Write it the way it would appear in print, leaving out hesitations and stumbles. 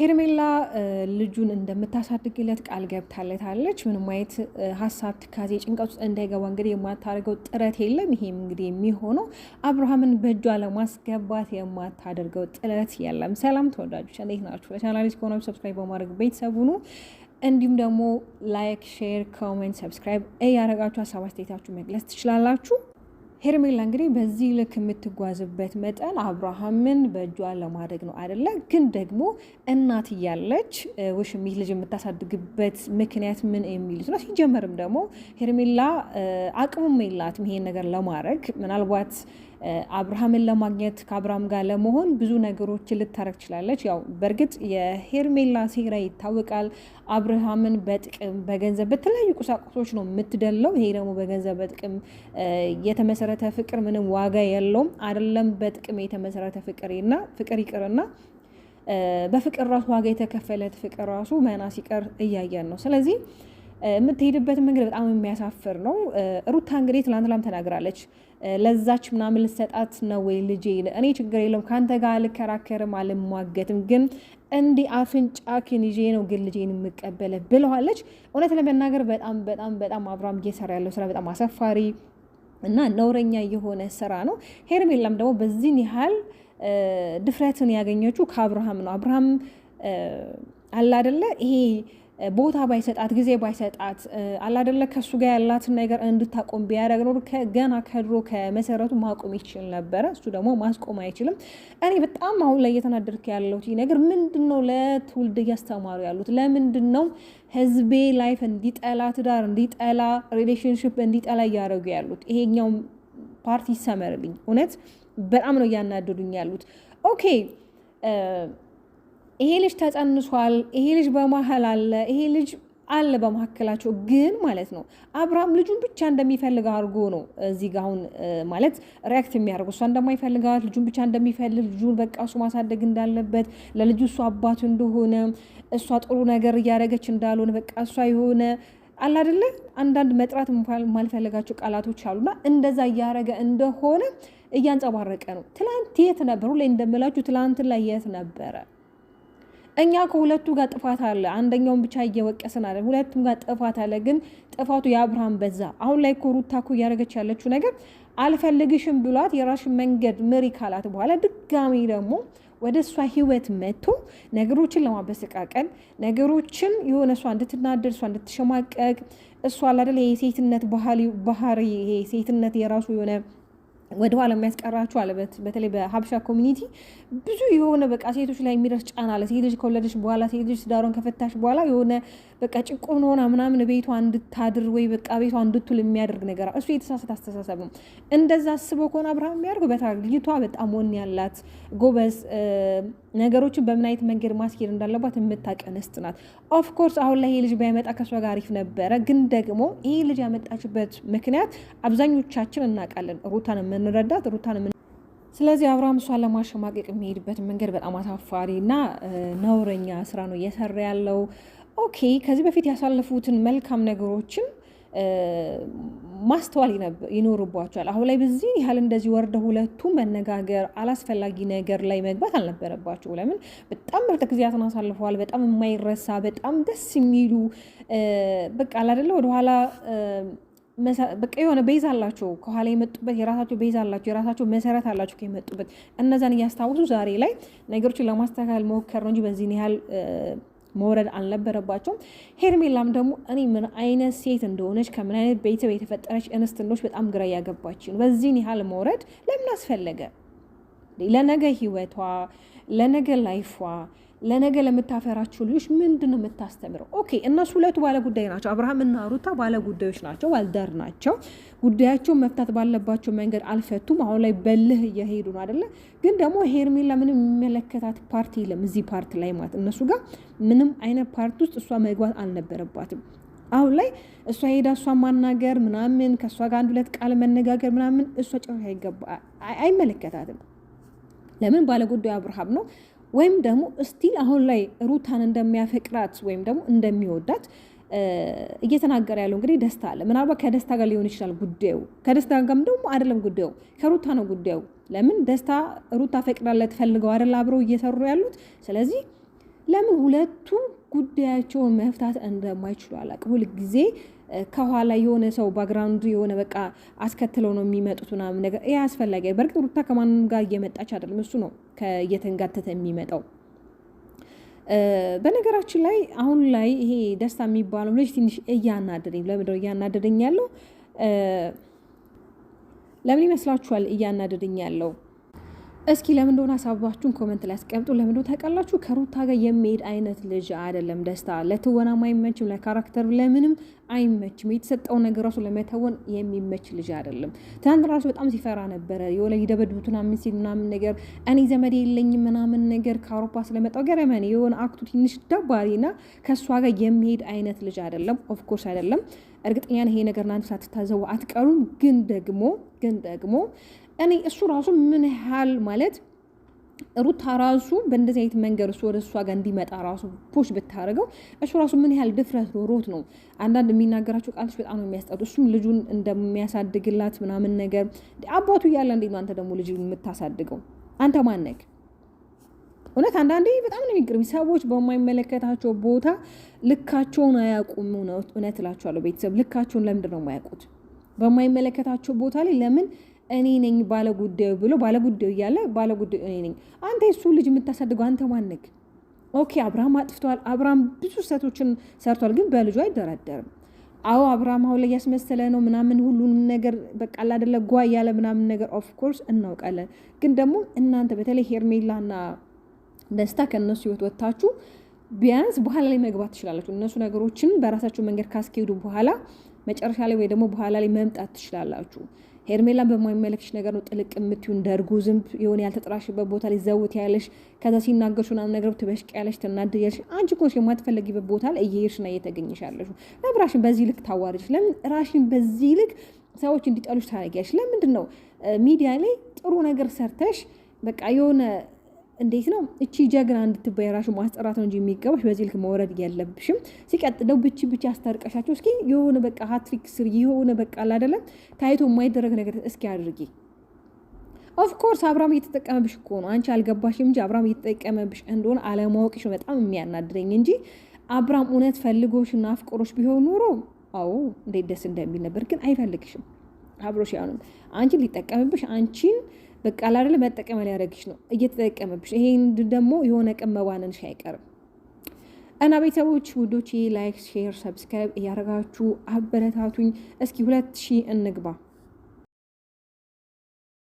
ሄርሜላ ልጁን እንደምታሳድግለት ቃል ገብታለታለች። ምንም አይነት ሀሳብ ትካዜ ጭንቀት ውስጥ እንዳይገባ እንግዲህ የማታደርገው ጥረት የለም። ይሄም እንግዲህ የሚሆነው አብርሃምን በእጇ ለማስገባት የማታደርገው ጥረት የለም። ሰላም ተወዳጆች እንዴት ናችሁ? ለቻናሌ ከሆነ ሰብስክራይብ በማድረግ ቤተሰቡ ነው። እንዲሁም ደግሞ ላይክ፣ ሼር፣ ኮሜንት፣ ሰብስክራይብ እያደረጋችሁ ሀሳብ አስተያየታችሁ መግለጽ ትችላላችሁ። ሄርሜላ እንግዲህ በዚህ ልክ የምትጓዝበት መጠን አብርሃምን በእጇ ለማድረግ ነው አይደለ? ግን ደግሞ እናት እያለች ውሽሚት ልጅ የምታሳድግበት ምክንያት ምን የሚሉት ነው። ሲጀመርም ደግሞ ሄርሜላ አቅሙም የላትም ይሄን ነገር ለማድረግ ምናልባት አብርሃምን ለማግኘት ከአብርሃም ጋር ለመሆን ብዙ ነገሮችን ልታረግ ትችላለች። ያው በእርግጥ የሄርሜላ ሴራ ይታወቃል። አብርሃምን በጥቅም በገንዘብ በተለያዩ ቁሳቁሶች ነው የምትደለው። ይሄ ደግሞ በገንዘብ በጥቅም የተመሰረተ ፍቅር ምንም ዋጋ የለውም። አይደለም በጥቅም የተመሰረተ ፍቅር ይቅርና በፍቅር ራሱ ዋጋ የተከፈለት ፍቅር ራሱ መና ሲቀር እያየን ነው። ስለዚህ የምትሄድበት መንገድ በጣም የሚያሳፍር ነው። ሩታ እንግዲህ ትላንትላም ተናግራለች። ለዛች ምናምን ልሰጣት ነው ወይ ልጄ? እኔ ችግር የለውም ከአንተ ጋር አልከራከርም አልሟገትም፣ ግን እንዲህ አፍንጫክን ይዤ ነው ግን ልጄን የምቀበለ ብለዋለች። እውነት ለመናገር በጣም በጣም በጣም አብርሃም እየሰራ ያለው ስራ በጣም አሳፋሪ እና ነውረኛ የሆነ ስራ ነው። ሄርሜላም ደግሞ በዚህን ያህል ድፍረትን ያገኘችው ከአብርሃም ነው። አብርሃም አላደለ ይሄ ቦታ ባይሰጣት ጊዜ ባይሰጣት አላደለ ከሱ ጋር ያላትን ነገር እንድታቆም ቢያደርግ ኖር ገና ከድሮ ከመሰረቱ ማቆም ይችል ነበረ። እሱ ደግሞ ማስቆም አይችልም። እኔ በጣም አሁን ላይ እየተናደድክ ያለሁት ነገር ምንድነው? ለትውልድ እያስተማሩ ያሉት ለምንድን ነው? ህዝቤ ላይፍ እንዲጠላ፣ ትዳር እንዲጠላ፣ ሪሌሽንሽፕ እንዲጠላ እያደረጉ ያሉት። ይሄኛው ፓርቲ ይሰመርልኝ። እውነት በጣም ነው እያናደዱኝ ያሉት። ኦኬ ይሄ ልጅ ተጸንሷል፣ ይሄ ልጅ በመሀል አለ፣ ይሄ ልጅ አለ በመካከላቸው። ግን ማለት ነው አብርሃም ልጁን ብቻ እንደሚፈልግ አድርጎ ነው እዚህ ጋር አሁን ማለት ሪያክት የሚያደርጉ። እሷ እንደማይፈልጋት ልጁን ብቻ እንደሚፈልግ፣ ልጁን በቃ እሱ ማሳደግ እንዳለበት፣ ለልጁ እሱ አባቱ እንደሆነ፣ እሷ ጥሩ ነገር እያደረገች እንዳልሆነ፣ በቃ እሷ የሆነ አለ አይደለ አንዳንድ መጥራት የማልፈልጋቸው ቃላቶች አሉና እንደዛ እያደረገ እንደሆነ እያንጸባረቀ ነው። ትላንት የት ነበሩ ላይ እንደምላችሁ ትላንት ላይ የት ነበረ? እኛ ከሁለቱ ጋር ጥፋት አለ። አንደኛውን ብቻ እየወቀስን አለ፣ ሁለቱም ጋር ጥፋት አለ። ግን ጥፋቱ የአብርሃም በዛ። አሁን ላይ እኮ ሩታ እኮ እያደረገች ያለችው ነገር አልፈልግሽም ብሏት የራሽን መንገድ ምሪ ካላት በኋላ ድጋሚ ደግሞ ወደ እሷ ህይወት መጥቶ ነገሮችን ለማበሰቃቀል ነገሮችን የሆነ እሷ እንድትናደድ እሷ እንድትሸማቀቅ እሷ አላደለ የሴትነት ባህሪ ይሄ ሴትነት የራሱ የሆነ ወደኋላ የሚያስቀራችሁ አለበት። በተለይ በሀበሻ ኮሚኒቲ ብዙ የሆነ በቃ ሴቶች ላይ የሚደርስ ጫና አለ። ሴት ልጅ ከወለደች በኋላ ሴት ልጅ ትዳሯን ከፈታሽ በኋላ የሆነ በቃ ጭቁን ሆና ምናምን ቤቷ እንድታድር ወይ በቃ ቤቷ እንድትውል የሚያደርግ ነገር እሱ የተሳሳተ አስተሳሰብ ነው። እንደዛ አስበው ከሆነ አብርሃም የሚያደርገው በታሪክ ልጅቷ በጣም ወኔ ያላት ጎበዝ፣ ነገሮችን በምን አይነት መንገድ ማስኬድ እንዳለባት የምታውቅ እንስት ናት። ኦፍኮርስ አሁን ላይ ይሄ ልጅ ባይመጣ ከሷ ጋር አሪፍ ነበረ። ግን ደግሞ ይሄ ልጅ ያመጣችበት ምክንያት አብዛኞቻችን እናውቃለን። ሩታን የምንረዳት ሩታን ስለዚህ አብርሃም እሷን ለማሸማቀቅ የሚሄድበት መንገድ በጣም አሳፋሪ እና ነውረኛ ስራ ነው እየሰራ ያለው። ኦኬ ከዚህ በፊት ያሳለፉትን መልካም ነገሮችን ማስተዋል ይኖርባቸዋል። አሁን ላይ በዚህ ያህል እንደዚህ ወርደ ሁለቱ መነጋገር አላስፈላጊ ነገር ላይ መግባት አልነበረባቸው። ለምን በጣም ምርጥ ጊዜያትን አሳልፈዋል። በጣም የማይረሳ በጣም ደስ የሚሉ በቃ አላደለ ወደኋላ በቃ የሆነ ቤዝ አላቸው ከኋላ የመጡበት የራሳቸው ቤዝ አላቸው፣ የራሳቸው መሰረት አላቸው ከመጡበት። እነዛን እያስታወሱ ዛሬ ላይ ነገሮችን ለማስተካከል መሞከር ነው እንጂ በዚህ ያህል መውረድ አልነበረባቸውም። ሄርሜላም ደግሞ እኔ ምን አይነት ሴት እንደሆነች ከምን አይነት ቤተሰብ የተፈጠረች እንስት እንደሆነች በጣም ግራ ያገባች ነው። በዚህን ያህል መውረድ ለምን አስፈለገ? ለነገ ህይወቷ፣ ለነገ ላይፏ፣ ለነገ ለምታፈራቸው ልጆች ምንድን ነው የምታስተምረው? ኦኬ እነሱ ሁለቱ ባለ ጉዳይ ናቸው። አብርሃምና ሩታ ባለ ጉዳዮች ናቸው፣ ባልዳር ናቸው። ጉዳያቸውን መፍታት ባለባቸው መንገድ አልፈቱም። አሁን ላይ በልህ እየሄዱ ነው አይደለ? ግን ደግሞ ሄርሜላ ምንም የሚመለከታት ፓርቲ የለም እዚህ ፓርቲ ላይ ማለት እነሱ ጋር ምንም አይነት ፓርቲ ውስጥ እሷ መግባት አልነበረባትም። አሁን ላይ እሷ ሄዳ እሷ ማናገር ምናምን ከእሷ ጋር አንድ ሁለት ቃል መነጋገር ምናምን እሷ ጨርሻ አይመለከታትም። ለምን ባለ ጉዳዩ አብርሃም ነው። ወይም ደግሞ እስቲል አሁን ላይ ሩታን እንደሚያፈቅራት ወይም ደግሞ እንደሚወዳት እየተናገረ ያለው እንግዲህ ደስታ አለ። ምናልባት ከደስታ ጋር ሊሆን ይችላል ጉዳዩ። ከደስታ ጋርም ደግሞ አይደለም ጉዳዩ፣ ከሩታ ነው ጉዳዩ። ለምን ደስታ ሩታ ፈቅዳለት ፈልገው አይደል አብረው እየሰሩ ያሉት። ስለዚህ ለምን ሁለቱ ጉዳያቸውን መፍታት እንደማይችሉ አላውቅም። ሁልጊዜ ከኋላ የሆነ ሰው ባክግራውንዱ የሆነ በቃ አስከትለው ነው የሚመጡት ምናምን ነገር ይሄ አስፈላጊ። በእርግጥ ሩታ ከማንም ጋር እየመጣች አይደለም፣ እሱ ነው እየተንጋተተ የሚመጣው። በነገራችን ላይ አሁን ላይ ይሄ ደስታ የሚባለው ልጅ ትንሽ እያናደደኝ፣ ለምንድነው እያናደደኝ ያለው? ለምን ይመስላችኋል እያናደደኝ ያለው? እስኪ ለምን እንደሆነ ሀሳባችሁን ኮመንት ላይ አስቀምጡ። ለምን እንደሆነ ታውቃላችሁ? ከሩታ ጋር የሚሄድ አይነት ልጅ አይደለም ደስታ። ለትወናም አይመችም፣ ለካራክተር ለምንም አይመችም። የተሰጠው ነገር ራሱ ለመተወን የሚመች ልጅ አይደለም። ትናንት ራሱ በጣም ሲፈራ ነበረ፣ የሆነ ሊደበድቡት ምናምን ሲል ምናምን ነገር እኔ ዘመድ የለኝም ምናምን ነገር ከአውሮፓ ስለመጣው ገረመን። የሆነ አክቱ ትንሽ ደባሪና ከእሷ ጋር የሚሄድ አይነት ልጅ አይደለም። ኦፍኮርስ አይደለም። እርግጠኛ ይሄ ነገር እናንተ ሳትታዘቡ አትቀሩም። ግን ደግሞ እኔ እሱ ራሱ ምን ያህል ማለት ሩታ ራሱ በእንደዚህ አይነት መንገድ እሱ ወደ እሷ ጋር እንዲመጣ ራሱ ፑሽ ብታደርገው እሱ ራሱ ምን ያህል ድፍረት ኖሮት ነው። አንዳንድ የሚናገራቸው ቃሎች በጣም ነው የሚያስጠሉ። እሱም ልጁን እንደሚያሳድግላት ምናምን ነገር አባቱ እያለ እንዴት ነው አንተ ደግሞ ልጅ የምታሳድገው? አንተ ማነክ? እውነት አንዳንዴ በጣም ነው የሚገርም። ሰዎች በማይመለከታቸው ቦታ ልካቸውን አያውቁም። እውነት እላቸዋለሁ ቤተሰብ ልካቸውን ለምንድን ነው የማያውቁት? በማይመለከታቸው ቦታ ላይ ለምን እኔ ነኝ ባለጉዳዩ ብሎ ባለጉዳዩ እያለ ባለጉዳዩ እኔ ነኝ። አንተ የሱ ልጅ የምታሳድገው አንተ ማነክ? ኦኬ አብርሃም አጥፍቷል። አብርሃም ብዙ ስህተቶችን ሰርቷል፣ ግን በልጁ አይደራደርም። አዎ አብርሃም አሁን ላይ ያስመሰለ ነው ምናምን ሁሉንም ነገር በቃ አይደለ ጓ ያለ ምናምን ነገር ኦፍኮርስ እናውቃለን። ግን ደግሞ እናንተ በተለይ ሄርሜላና ደስታ ከእነሱ ህይወት ወጥታችሁ ቢያንስ በኋላ ላይ መግባት ትችላላችሁ። እነሱ ነገሮችን በራሳቸው መንገድ ካስኬዱ በኋላ መጨረሻ ላይ ወይ ደግሞ በኋላ ላይ መምጣት ትችላላችሁ። ሄርሜላን በማይመለክሽ ነገር ነው ጥልቅ የምትዩን ደርጉ ዝንብ የሆነ ያልተጠራሽበት ቦታ ላይ ዘውት ያለሽ፣ ከዛ ሲናገርሽ ምናምን ነገር ትበሽቅ ያለሽ፣ ትናደያለሽ። አንቺ እኮ የማትፈለጊበት ቦታ ላይ እየሄድሽና እየተገኘሽ ያለሽ። ለምን ራሽን በዚህ ልክ ታዋርጅሽ? ለምን ራሽን በዚህ ልክ ሰዎች እንዲጠሉሽ ታደርጊያለሽ? ለምንድን ነው ሚዲያ ላይ ጥሩ ነገር ሰርተሽ በቃ የሆነ እንዴት ነው እቺ ጀግና እንድትባይ ራሱ ማስጠራት ነው እንጂ የሚገባሽ በዚህ ልክ መውረድ የለብሽም። ሲቀጥለው ብቻ አስታርቀሻቸው እስኪ የሆነ በቃ ሃትሪክ ስር የሆነ በቃ አይደለም ታይቶ የማይደረግ ነገር እስኪ አድርጊ። ኦፍኮርስ አብርሃም እየተጠቀመብሽ እኮ ነው። አንቺ አልገባሽም እንጂ አብርሃም እየተጠቀመብሽ እንደሆነ አለማወቅሽ በጣም የሚያናድረኝ እንጂ አብርሃም እውነት ፈልጎሽና አፍቅሮሽ ቢሆን ኖሮ አዎ እንዴት ደስ እንደሚል ነበር። ግን አይፈልግሽም። አብሮሽ ያውንም አንቺን ሊጠቀምብሽ አንቺን በቃ አይደለ መጠቀም ያደረግሽ ነው እየተጠቀመብሽ። ይሄን ደግሞ የሆነ ቀን መባነንሽ አይቀርም። እና ቤተሰቦች ውዶች ላይክ፣ ሼር፣ ሰብስክራይብ እያደረጋችሁ አበረታቱኝ። እስኪ 2000 እንግባ።